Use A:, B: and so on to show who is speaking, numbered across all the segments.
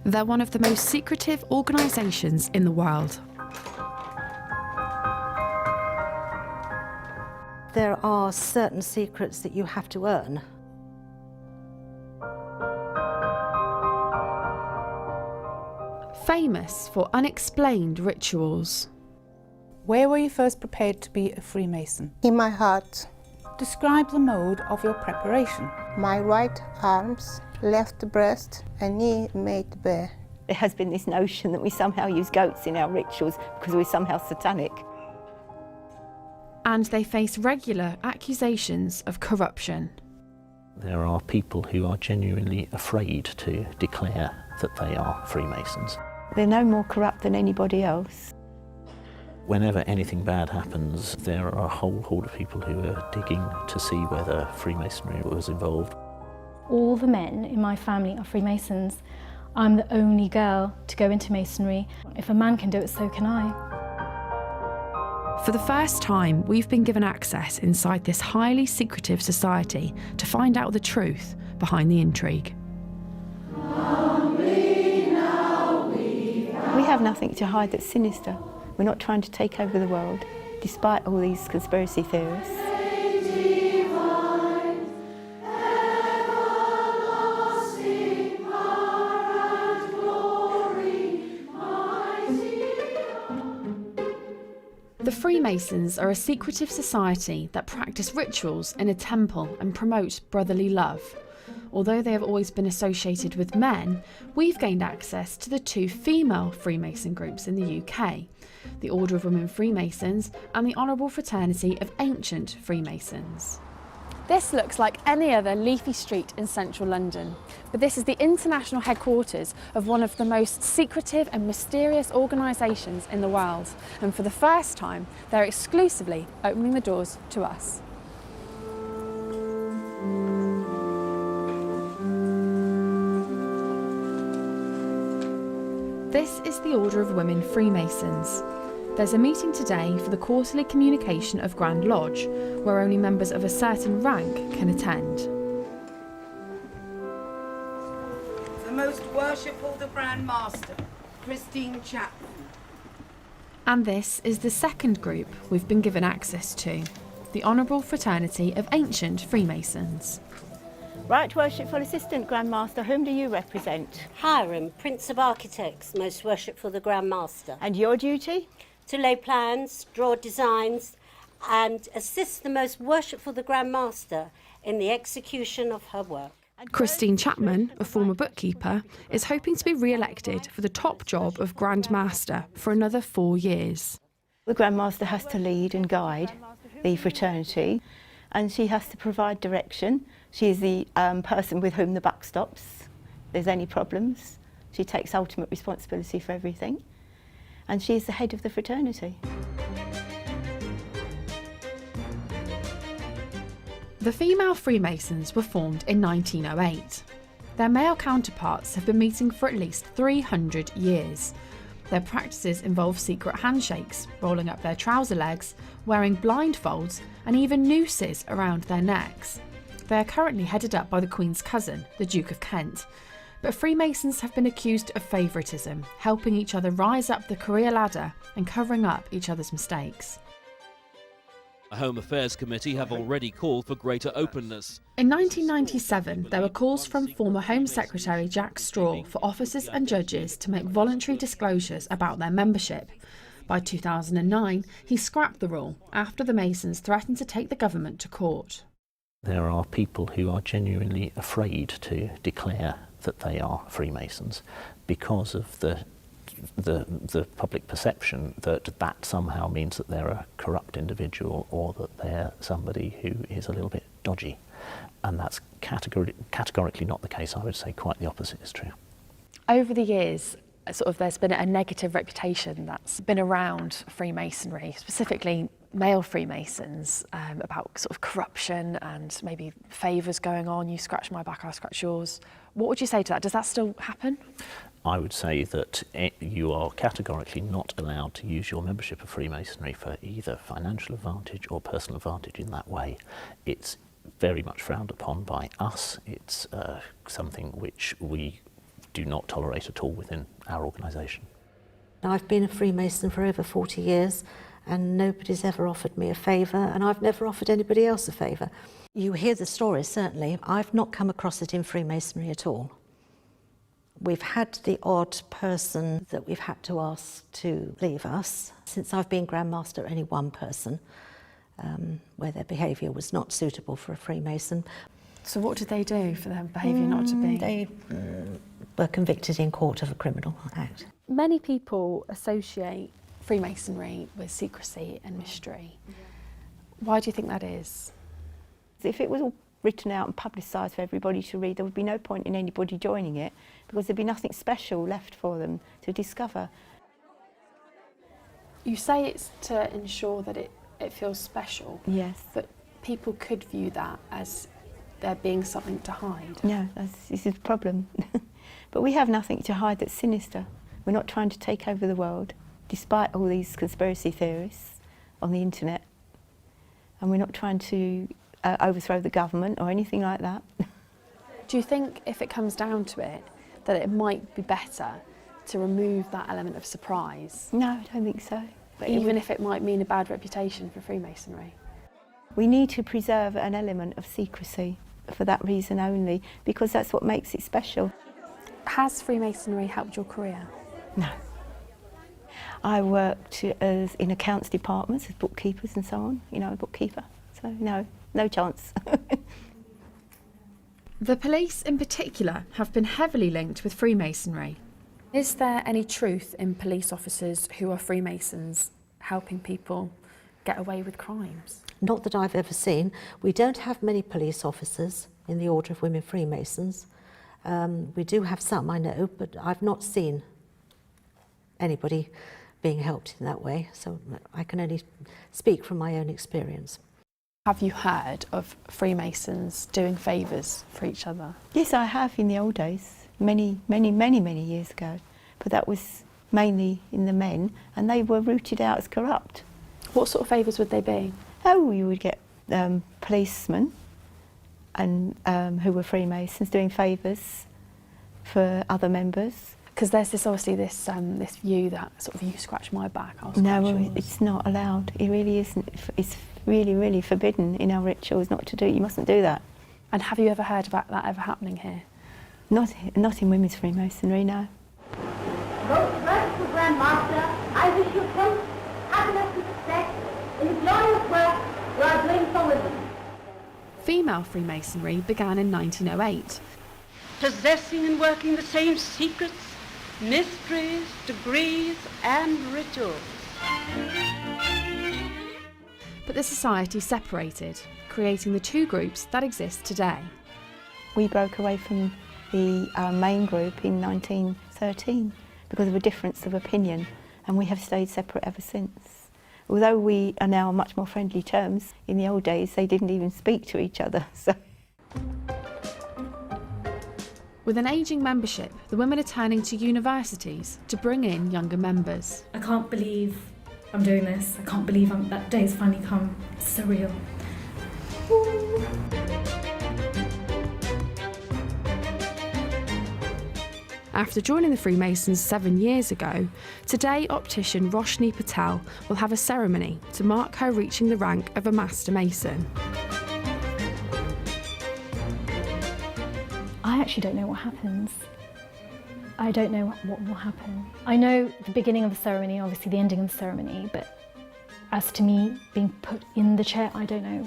A: They're one of the most secretive organisations in the world.
B: There are certain secrets that you have to earn.
A: Famous for unexplained rituals.
C: Where were you first prepared to be a Freemason?
D: In my heart.
C: Describe the mode of your preparation.
D: My right arms, left breast and knee made bare.
E: There has been this notion that we somehow use goats in our rituals because we're somehow satanic.
A: And they face regular accusations of corruption.
F: There are people who are genuinely afraid to declare that they are Freemasons.
E: They're no more corrupt than anybody else.
F: Whenever anything bad happens, there are a whole horde of people who are digging to see whether Freemasonry was involved.
G: All the men in my family are Freemasons. I'm the only girl to go into Masonry. If a man can do it, so can I.
A: For the first time, we've been given access inside this highly secretive society to find out the truth behind the intrigue.
E: We have nothing to hide that's sinister. We're not trying to take over the world, despite all these conspiracy theorists.
A: The Freemasons are a secretive society that practice rituals in a temple and promote brotherly love. Although they have always been associated with men, we've gained access to the two female Freemason groups in the UK, the Order of Women Freemasons and the Honourable Fraternity of Ancient Freemasons. This looks like any other leafy street in central London, but this is the international headquarters of one of the most secretive and mysterious organisations in the world, and for the first time they're exclusively opening the doors to us. This is the Order of Women Freemasons. There's a meeting today for the quarterly communication of Grand Lodge, where only members of a certain rank can attend.
H: The Most Worshipful the Grand Master, Christine Chapman.
A: And this is the second group we've been given access to, the Honourable Fraternity of Ancient Freemasons.
E: Right Worshipful Assistant Grand Master, whom do you represent?
B: Hiram, Prince of Architects, Most Worshipful the Grand Master.
E: And your duty?
B: To lay plans, draw designs and assist the Most Worshipful the Grand Master in the execution of her work.
A: Christine Chapman, a former bookkeeper, is hoping to be re-elected for the top job of Grand Master for another 4 years.
E: The Grand Master has to lead and guide the fraternity, and she has to provide direction. She is the person with whom the buck stops. If there's any problems, she takes ultimate responsibility for everything. And she is the head of the fraternity.
A: The female Freemasons were formed in 1908. Their male counterparts have been meeting for at least 300 years. Their practices involve secret handshakes, rolling up their trouser legs, wearing blindfolds, and even nooses around their necks. They are currently headed up by the Queen's cousin, the Duke of Kent. But Freemasons have been accused of favouritism, helping each other rise up the career ladder and covering up each other's mistakes.
I: The Home Affairs Committee have already called for greater openness.
A: In 1997, there were calls from former Home Secretary Jack Straw for officers and judges to make voluntary disclosures about their membership. By 2009, he scrapped the rule after the Masons threatened to take the government to court.
F: There are people who are genuinely afraid to declare that they are Freemasons because of the public perception that that somehow means that they're a corrupt individual or that they're somebody who is a little bit dodgy. And that's categorically not the case. I would say quite the opposite is true.
A: Over the years, there's been a negative reputation that's been around Freemasonry, specifically male Freemasons, about corruption and maybe favours going on. You scratch my back, I scratch yours. What would you say to that? Does that still happen?
F: I would say that you are categorically not allowed to use your membership of Freemasonry for either financial advantage or personal advantage in that way. It's very much frowned upon by us. It's something which we do not tolerate at all within our organisation.
J: I've been a Freemason for over 40 years and nobody's ever offered me a favour, and I've never offered anybody else a favour. You hear the stories, certainly. I've not come across it in Freemasonry at all. We've had the odd person that we've had to ask to leave us. Since I've been Grand Master, only one person, where their behaviour was not suitable for a Freemason.
A: So what did they do for their behaviour not to be?
J: They were convicted in court of a criminal act.
A: Many people associate Freemasonry with secrecy and mystery. Why do you think that is?
E: If it was all written out and publicised for everybody to read, there would be no point in anybody joining it, because there'd be nothing special left for them to discover.
A: You say it's to ensure that it feels special.
E: Yes.
A: But people could view that as there being something to hide.
E: No, this is the problem. But we have nothing to hide that's sinister. We're not trying to take over the world, despite all these conspiracy theories on the internet. And we're not trying to overthrow the government or anything like that.
A: Do you think, if it comes down to it, that it might be better to remove that element of surprise?
E: No, I don't think so. But
A: even if it might mean a bad reputation for Freemasonry?
E: We need to preserve an element of secrecy for that reason only, because that's what makes it special.
A: Has Freemasonry helped your career?
E: No. I worked in accounts departments as bookkeepers and so on, you know, a bookkeeper. So no chance.
A: The police in particular have been heavily linked with Freemasonry. Is there any truth in police officers who are Freemasons helping people get away with crimes?
J: Not that I've ever seen. We don't have many police officers in the Order of Women Freemasons. We do have some, I know, but I've not seen anybody being helped in that way, so I can only speak from my own experience.
A: Have you heard of Freemasons doing favours for each other?
E: Yes, I have in the old days, many years ago. But that was mainly in the men, and they were rooted out as corrupt.
A: What sort of favours would they be?
E: Oh, you would get policemen and who were Freemasons doing favours for other members.
A: Because there's this view that sort of, you scratch my back, I'll scratch yours.
E: It's not allowed. It really isn't. It's really forbidden in our rituals not to do it. You mustn't do that.
A: And have you ever heard about that ever happening here?
E: Not in women's Freemasonry, no.
K: Most merciful Grand Master, I wish you health, happiness and success in the glorious work you are doing for women.
A: Female Freemasonry began in 1908.
H: Possessing and working the same secrets, mysteries, degrees and rituals.
A: But the society separated, creating the two groups that exist today.
E: We broke away from the main group in 1913 because of a difference of opinion, and we have stayed separate ever since. Although we are now on much more friendly terms, in the old days they didn't even speak to each other. So.
A: With an ageing membership, the women are turning to universities to bring in younger members.
G: I can't believe I'm doing this. I can't believe that day's finally come. It's surreal.
A: After joining the Freemasons 7 years ago, today optician Roshni Patel will have a ceremony to mark her reaching the rank of a Master Mason.
G: I actually don't know what happens. I don't know what will happen. I know the beginning of the ceremony, obviously the ending of the ceremony, but as to me being put in the chair, I don't know.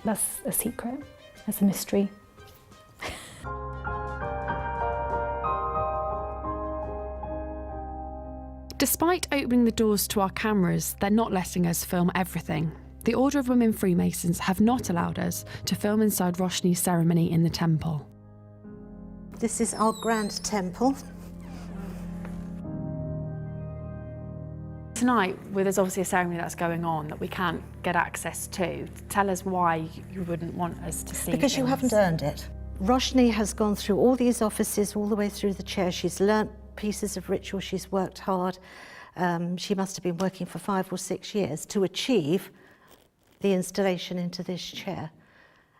G: That's a secret. That's a mystery.
A: Despite opening the doors to our cameras, they're not letting us film everything. The Order of Women Freemasons have not allowed us to film inside Roshni's ceremony in the temple.
J: This is our grand temple.
A: Tonight, there's obviously a ceremony that's going on that we can't get access to. Tell us why you wouldn't want us to see
J: Because you haven't earned it. Roshni has gone through all these offices, all the way through the chair. She's learnt pieces of ritual, she's worked hard. She must have been working for 5 or 6 years to achieve the installation into this chair.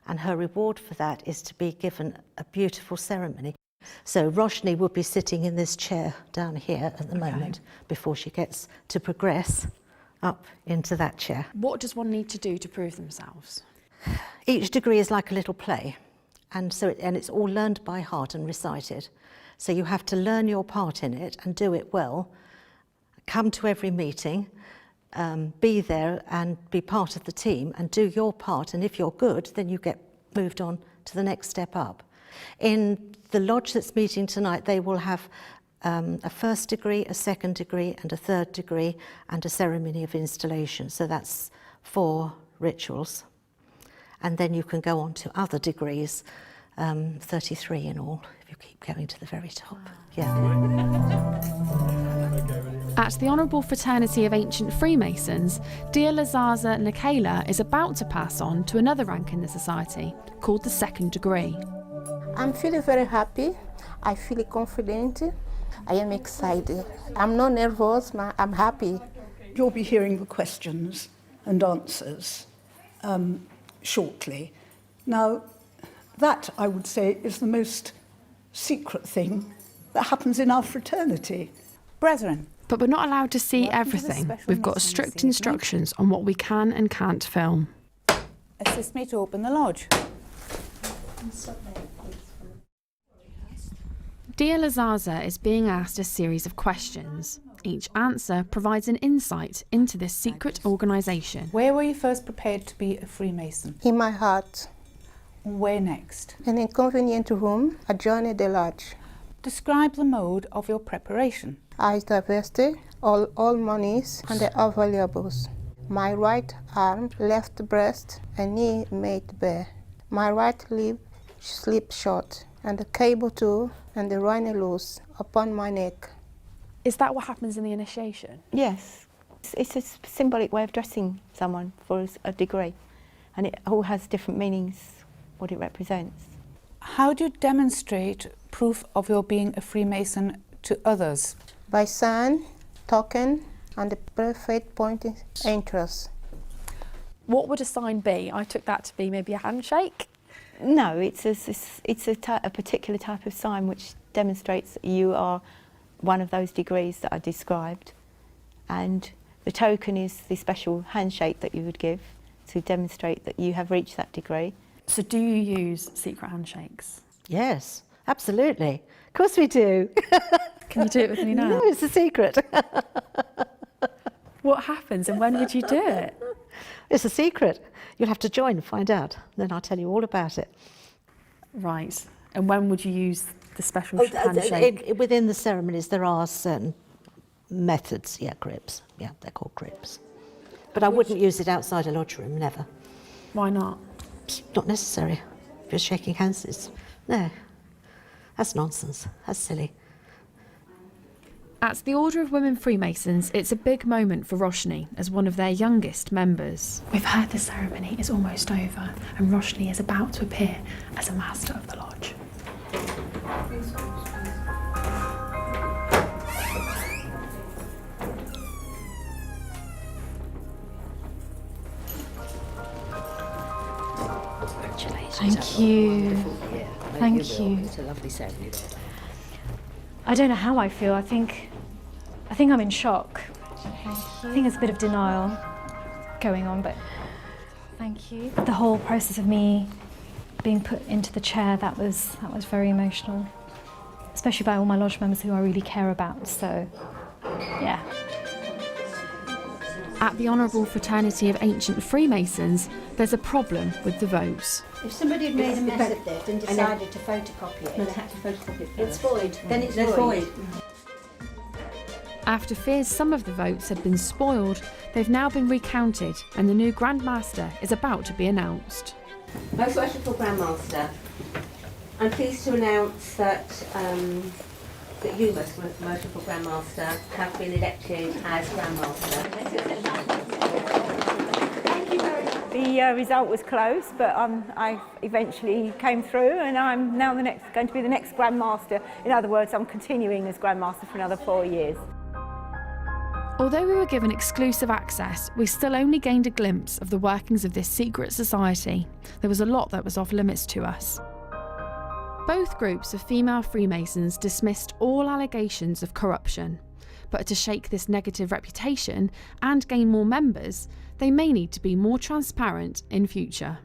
J: And her reward for that is to be given a beautiful ceremony. So Roshni would be sitting in this chair down here at the moment before she gets to progress up into that chair.
A: What does one need to do to prove themselves?
J: Each degree is like a little play, and it's all learned by heart and recited. So you have to learn your part in it and do it well, come to every meeting, be there and be part of the team and do your part, and if you're good, then you get moved on to the next step up. In the lodge that's meeting tonight, they will have a first degree, a second degree and a third degree and a ceremony of installation. So that's 4 rituals. And then you can go on to other degrees, 33 in all, if you keep going to the very top. Yeah.
A: At the Honourable Fraternity of Ancient Freemasons, dear Lazaza Nikela is about to pass on to another rank in the society, called the second degree.
D: I'm feeling very happy. I feel confident. I am excited. I'm not nervous, I'm happy.
L: You'll be hearing the questions and answers shortly. Now, that, I would say, is the most secret thing that happens in our fraternity.
C: Brethren.
A: But we're not allowed to see
C: Welcome to the
A: everything.
C: special
A: We've got
C: meeting
A: strict
C: this evening.
A: instructions on what we can and can't film.
C: Assist me to open the lodge.
A: Dear Lazaza is being asked a series of questions. Each answer provides an insight into this secret organisation.
C: Where were you first prepared to be a Freemason?
D: In my heart.
C: Where next?
D: An inconvenient room adjoining the lodge.
C: Describe the mode of your preparation.
D: I divested all monies and the valuables. My right arm, left breast, and knee made bare. My right lip slipped short, and the cable too, and the ran loose upon my neck.
A: Is that what happens in the initiation?
E: Yes. It's a symbolic way of dressing someone for a degree, and it all has different meanings, what it represents.
C: How do you demonstrate proof of your being a Freemason to others?
D: By sign, token, and the perfect pointing interest.
A: What would a sign be? I took that to be maybe a handshake.
E: No, it's a particular type of sign which demonstrates that you are one of those degrees that I described, and the token is the special handshake that you would give to demonstrate that you have reached that degree.
A: So do you use secret handshakes?
J: Yes, absolutely. Of course we do.
A: Can you do it with me now?
J: No, it's a secret.
A: What happens and when would you do it?
J: It's a secret. You'll have to join and find out. Then I'll tell you all about it.
A: Right. And when would you use the special handshake?
J: Within the ceremonies, there are certain methods. Yeah, grips. Yeah, they're called grips. But I wouldn't use it outside a lodge room, never.
A: Why not?
J: It's not necessary. If you're shaking hands, no. That's nonsense. That's silly.
A: At the Order of Women Freemasons, it's a big moment for Roshni as one of their youngest members. We've heard the ceremony is almost over and Roshni is about to appear as a master of the lodge.
J: Congratulations.
G: Thank you. Thank you.
J: It's a lovely ceremony.
G: I don't know how I feel. I think I'm in shock. I think there's a bit of denial going on, but thank you. The whole process of me being put into the chair, that was very emotional, especially by all my lodge members who I really care about. So, yeah.
A: At the Honourable Fraternity of Ancient Freemasons, there's a problem with the votes.
B: If somebody had made a mess of it and decided to photocopy it,
K: they had to photocopy it first.
B: it's void. Then it's
K: They're
B: void.
A: After fears some of the votes had been spoiled, they've now been recounted and the new Grand Master is about to be announced.
B: Most Worshipful Grand Master, I'm pleased to announce that you, Most Worshipful Grand Master, have been elected as Grand Master.
E: The result was close, but I eventually came through, and I'm now going to be the next Grand Master. In other words, I'm continuing as Grand Master for another 4 years.
A: Although we were given exclusive access, we still only gained a glimpse of the workings of this secret society. There was a lot that was off limits to us. Both groups of female Freemasons dismissed all allegations of corruption, but to shake this negative reputation and gain more members, they may need to be more transparent in future.